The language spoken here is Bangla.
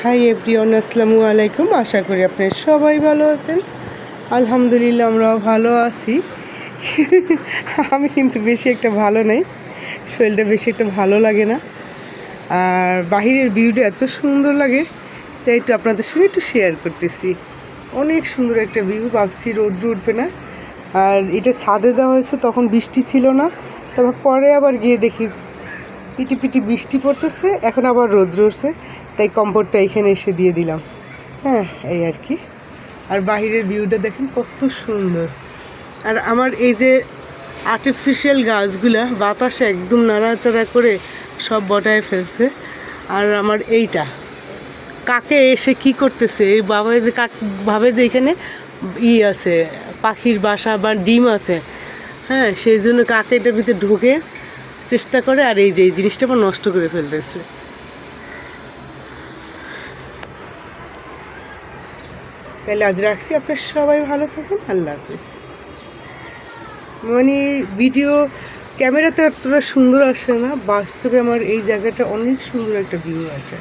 হাই এভরিওয়ান, আসসালামু আলাইকুম। আশা করি আপনারা সবাই ভালো আছেন। আলহামদুলিল্লাহ আমরাও ভালো আছি। আমি কিন্তু বেশি একটা ভালো নেই, শরীরটা বেশি একটা ভালো লাগে না। আর বাহিরের ভিউটা এত সুন্দর লাগে, তাই একটু আপনাদের সঙ্গে একটু শেয়ার করতেছি। অনেক সুন্দর একটা ভিউ, ভাবছি রৌদ্র উঠবে না। আর এটা ছাদে দেওয়া হয়েছে, তখন বৃষ্টি ছিল না, তারপর পরে আবার গিয়ে দেখি পিটি বৃষ্টি পড়তেছে, এখন আবার রৌদ্র উঠছে, তাই কম্পোর্টটা এখানে এসে দিয়ে দিলাম। হ্যাঁ, এই আর কি। আর বাহিরের ভিউটা দেখেন কত সুন্দর। আর আমার এই যে আর্টিফিশিয়াল গাছগুলা বাতাসে একদম নাড়াচাড়া করে সব বটায় ফেলছে। আর আমার এইটা কাকে এসে কি করতেছে, এই বাবা যে কাক ভাবে যে এখানে আছে পাখির বাসা বা ডিম আছে, হ্যাঁ, সেই জন্য কাকে এটার ভিতরে ঢুকে চেষ্টা করে, আর এই যে এই জিনিসটা আবার নষ্ট করে ফেলতেছে। তাহলে আজ রাখছি, আপনার সবাই ভালো থাকুন, আল্লাহ হাফিজ। মানে ভিডিও ক্যামেরাতে এতটা সুন্দর আসে না, বাস্তবে আমার এই জায়গাটা অনেক সুন্দর একটা ভিউ আছে।